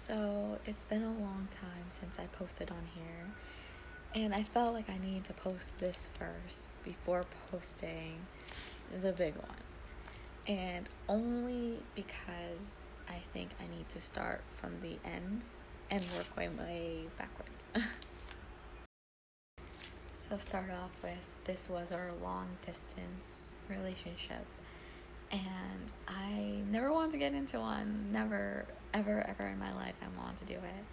So it's been a long time since I posted on here, and I felt like I needed to post this first before posting the big one. And only because I think I need to start from the end and work way backwards. So start off with, this was our long distance relationship, and I never wanted to get into one. Never, ever in my life I wanted to do it.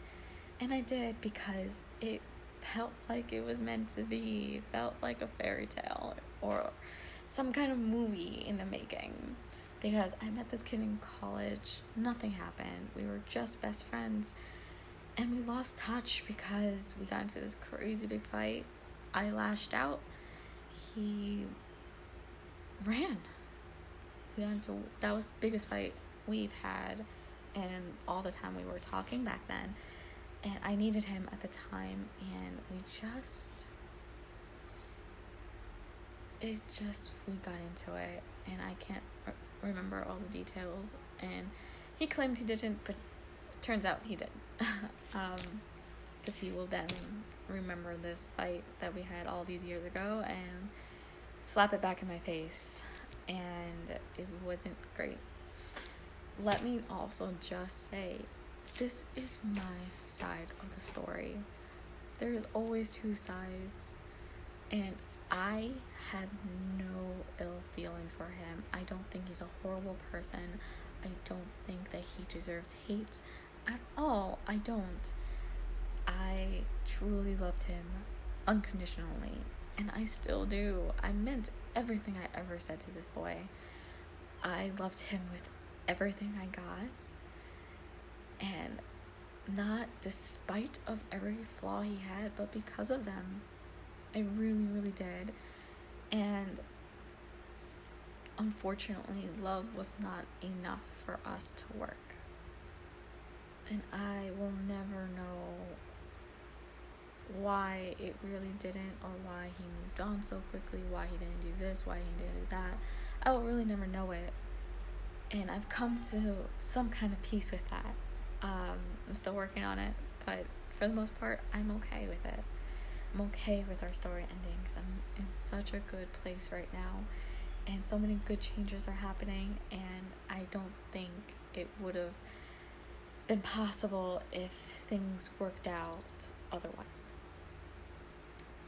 And I did because it felt like it was meant to be. It felt like a fairy tale or some kind of movie in the making. Because I met this kid in college, nothing happened. We were just best friends, and we lost touch because we got into this crazy big fight. I lashed out. He ran. That was the biggest fight we've had, and all the time we were talking back then. And I needed him at the time, and we got into it, and I can't remember all the details, and he claimed he didn't, but turns out he did. Because he will then remember this fight that we had all these years ago and slap it back in my face, and it wasn't great. Let me also just say, this is my side of the story. There's always two sides, and I have no ill feelings for him. I don't think he's a horrible person. I don't think that he deserves hate at all. I don't. I truly loved him unconditionally, and I still do. I meant everything I ever said to this boy. I loved him with everything I got, and not despite of every flaw he had, but because of them. I really did. And unfortunately, love was not enough for us to work. And I will never know why it really didn't, or why he moved on so quickly, why he didn't do this, why he didn't do that. I will really never know it. And I've come to some kind of peace with that. I'm still working on it, but for the most part, I'm okay with it. I'm okay with our story endings. I'm in such a good place right now, and so many good changes are happening, and I don't think it would have been possible if things worked out otherwise.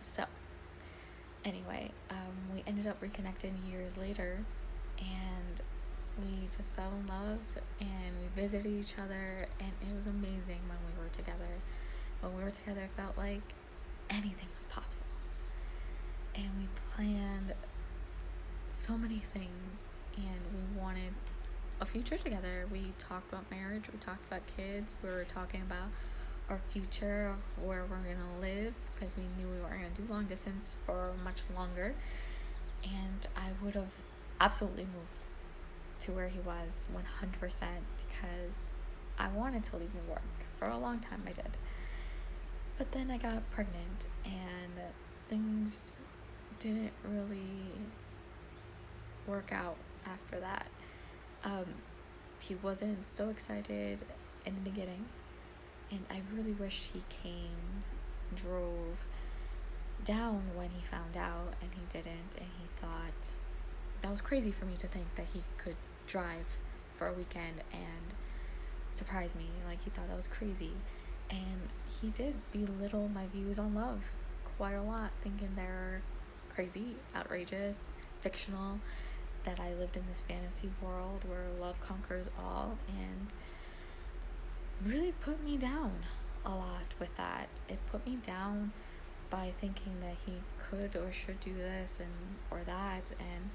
So, anyway, we ended up reconnecting years later, and we just fell in love, and we visited each other, and it was amazing when we were together. When we were together, it felt like anything was possible. And we planned so many things, and we wanted a future together. We talked about marriage, we talked about kids, we were talking about our future, of where we're going to live, because we knew we weren't going to do long distance for much longer. And I would have absolutely moved to where he was 100%, because I wanted to leave New York. For a long time I did. But then I got pregnant, and things didn't really work out after that. He wasn't so excited in the beginning, and I really wished he drove down when he found out, and he didn't, and he thought that was crazy for me to think that he could drive for a weekend and surprise me. Like, he thought that was crazy. And he did belittle my views on love quite a lot, thinking they're crazy, outrageous, fictional, that I lived in this fantasy world where love conquers all, and really put me down a lot with that. It put me down by thinking that he could or should do this or that, and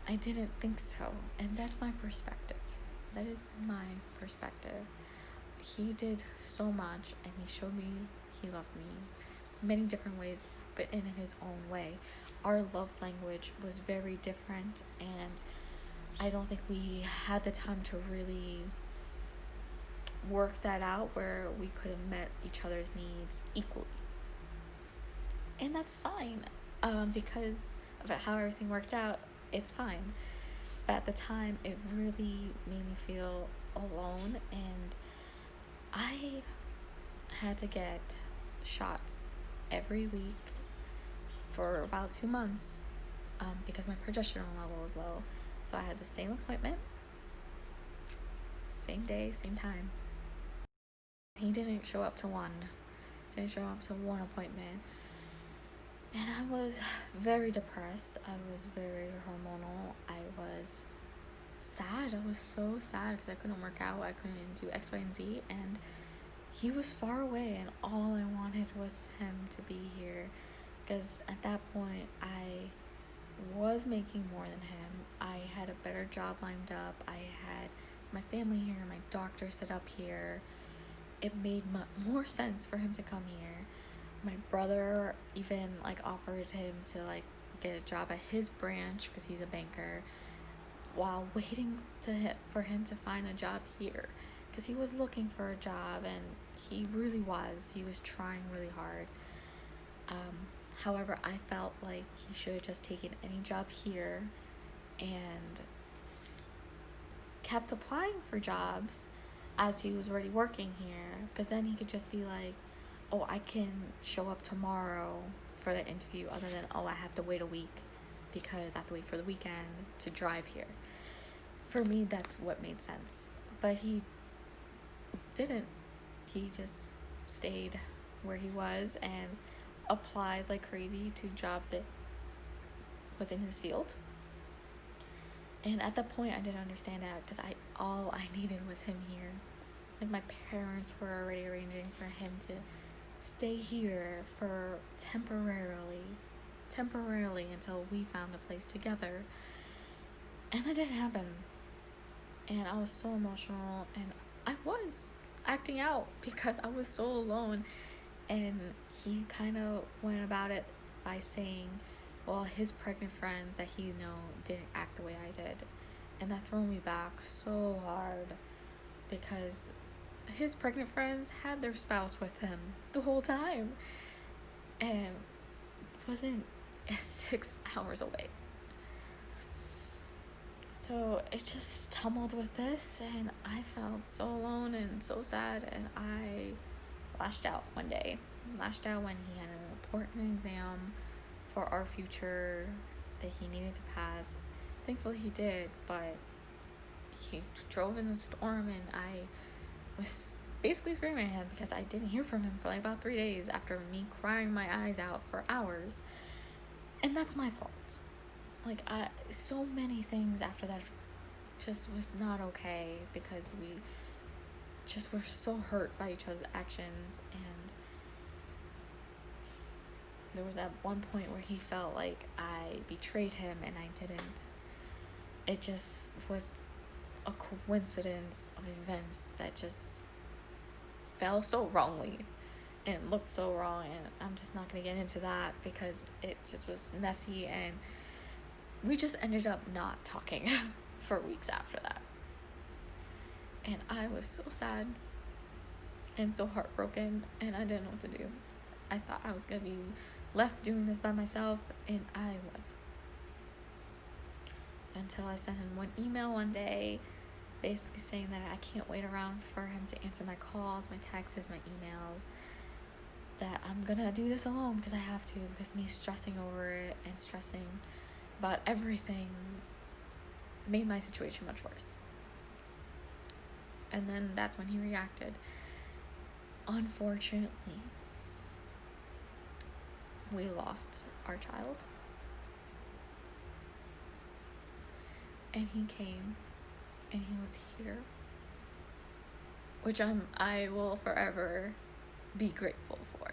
I didn't think so. And that's my perspective. That is my perspective. He did so much, and he showed me he loved me many different ways, but in his own way. Our love language was very different, and I don't think we had the time to really work that out where we could have met each other's needs equally. And that's fine, because of how everything worked out. It's fine. But at the time, it really made me feel alone, and I had to get shots every week for about 2 months because my progesterone level was low. So I had the same appointment, same day, same time. He didn't show up to one appointment. And I was very depressed. I was very hormonal. I was sad. I was so sad because I couldn't work out. I couldn't do X, Y, and Z. And he was far away, and all I wanted was him to be here. Because at that point, I was making more than him. I had a better job lined up. I had my family here, my doctor set up here. It made more sense for him to come here. My brother even offered him to get a job at his branch because he's a banker, while waiting for him to find a job here, because he was looking for a job, and he was trying really hard. However, I felt like he should have just taken any job here and kept applying for jobs as he was already working here, because then he could just be like, oh, I can show up tomorrow for the interview, other than, oh, I have to wait a week because I have to wait for the weekend to drive here. For me, that's what made sense. But he didn't. He just stayed where he was and applied like crazy to jobs that was in his field. And at that point, I didn't understand that, because all I needed was him here. My parents were already arranging for him to stay here for temporarily until we found a place together. And that didn't happen. And I was so emotional, and I was acting out because I was so alone. And he kind of went about it by saying, well, his pregnant friends that he didn't act the way I did. And that threw me back so hard, because his pregnant friends had their spouse with him the whole time, and wasn't 6 hours away. So it just tumbled with this, and I felt so alone and so sad, and I lashed out one day. Lashed out when he had an important exam for our future that he needed to pass. Thankfully he did, but he drove in the storm, and I was basically screaming at him because I didn't hear from him for about 3 days after me crying my eyes out for hours. And that's my fault. So many things after that just was not okay, because we just were so hurt by each other's actions. And there was at one point where he felt like I betrayed him, and I didn't. It just was a coincidence of events that just fell so wrongly and looked so wrong, and I'm just not going to get into that because it just was messy, and we just ended up not talking for weeks after that. And I was so sad and so heartbroken, and I didn't know what to do. I thought I was going to be left doing this by myself, and I was. Until I sent him one email one day, basically saying that I can't wait around for him to answer my calls, my texts, my emails, that I'm gonna do this alone because I have to, because me stressing over it and stressing about everything made my situation much worse. And then that's when he reacted. Unfortunately, we lost our child. And he came, and he was here, which I will forever be grateful for.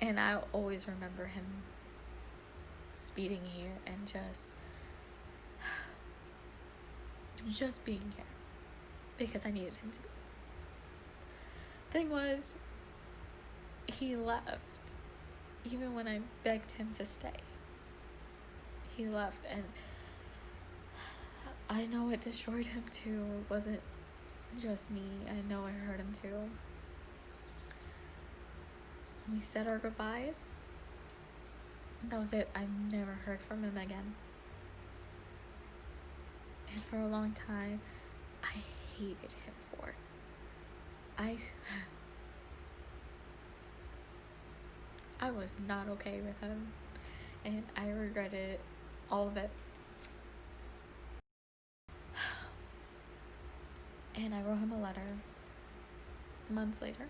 And I'll always remember him speeding here and just being here because I needed him to be. Thing was, he left even when I begged him to stay. He left, and I know it destroyed him too. It wasn't just me. I know it hurt him too. We said our goodbyes. That was it. I never heard from him again. And for a long time, I hated him for. I was not okay with him, and I regretted all of it. And I wrote him a letter months later,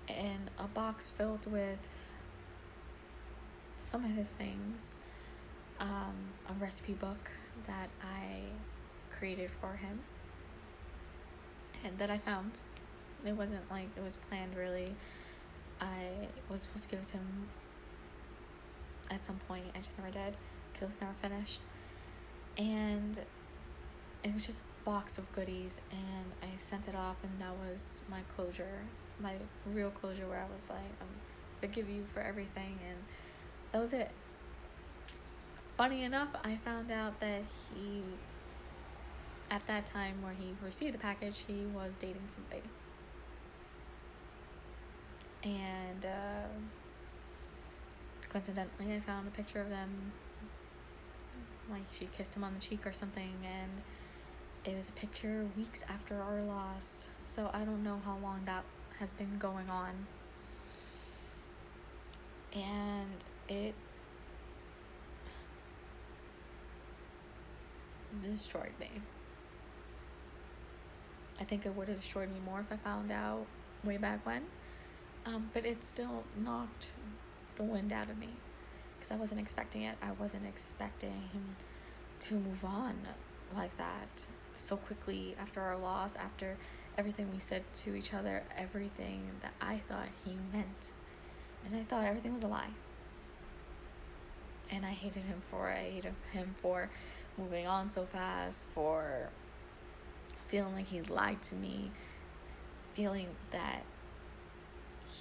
and a box filled with some of his things, a recipe book that I created for him and that I found. It wasn't like it was planned, really. I was supposed to give it to him at some point. I just never did because it was never finished. And it was just a box of goodies, and I sent it off, and that was my closure, my real closure, where I was like, forgive you for everything, and that was it. Funny enough, I found out that he, at that time where he received the package, he was dating somebody. And coincidentally, I found a picture of them, like she kissed him on the cheek or something, and it was a picture weeks after our loss. So I don't know how long that has been going on. And it destroyed me. I think it would have destroyed me more if I found out way back when. But it still knocked the wind out of me because I wasn't expecting it. I wasn't expecting him to move on like that so quickly after our loss, after everything we said to each other, everything that I thought he meant. And I thought everything was a lie. And I hated him for it. I hated him for moving on so fast, for feeling like he lied to me, feeling that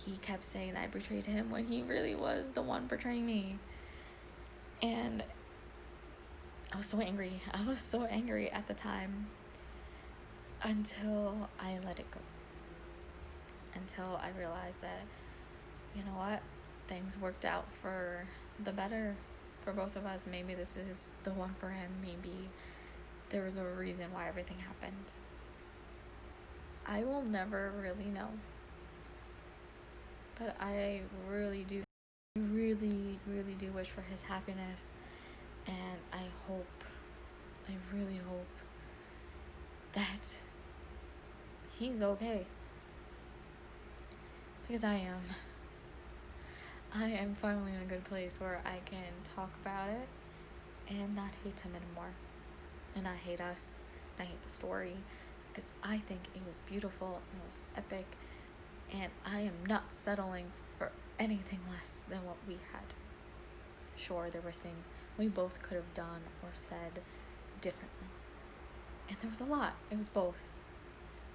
he kept saying that I betrayed him when he really was the one betraying me. And I was so angry. I was so angry at the time until I let it go. Until I realized that, you know what? Things worked out for the better for both of us. Maybe this is the one for him. Maybe there was a reason why everything happened. I will never really know. But I really do wish for his happiness, and I really hope that he's okay, because I am finally in a good place where I can talk about it and not hate him anymore, and not hate us, and I hate the story, because I think it was beautiful and it was epic. And I am not settling for anything less than what we had. Sure, there were things we both could have done or said differently. And there was a lot. It was both.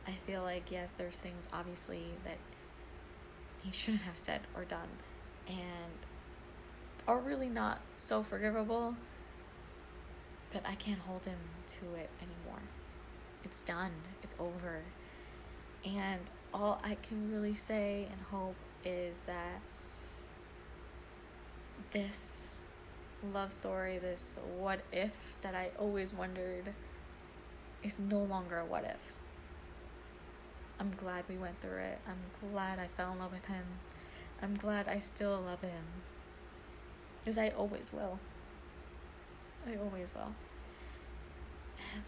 I feel like, yes, there's things, obviously, that he shouldn't have said or done and are really not so forgivable. But I can't hold him to it anymore. It's done. It's over. And all I can really say and hope is that this love story, this what if that I always wondered, is no longer a what if. I'm glad we went through it. I'm glad I fell in love with him. I'm glad I still love him. Because I always will. I always will. And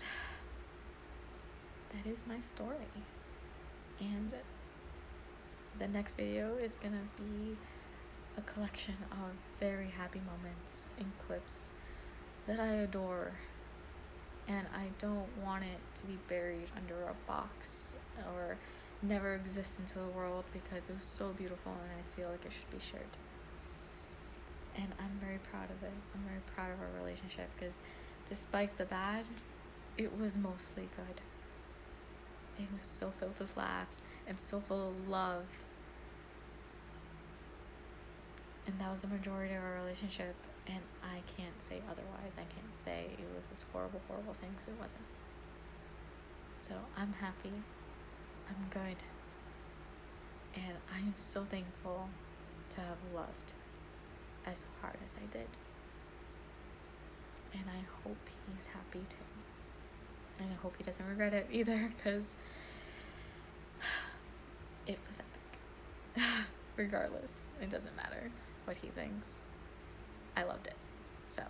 that is my story. And the next video is gonna be a collection of very happy moments and clips that I adore, and I don't want it to be buried under a box or never exist into the world, because it was so beautiful and I feel like it should be shared. And I'm very proud of it. I'm very proud of our relationship, because despite the bad, it was mostly good. It was so filled with laughs and so full of love. And that was the majority of our relationship. And I can't say otherwise. I can't say it was this horrible, horrible thing, because it wasn't. So I'm happy. I'm good. And I am so thankful to have loved as hard as I did. And I hope he's happy too. And I hope he doesn't regret it either, because it was epic. Regardless, it doesn't matter what he thinks. I loved it. So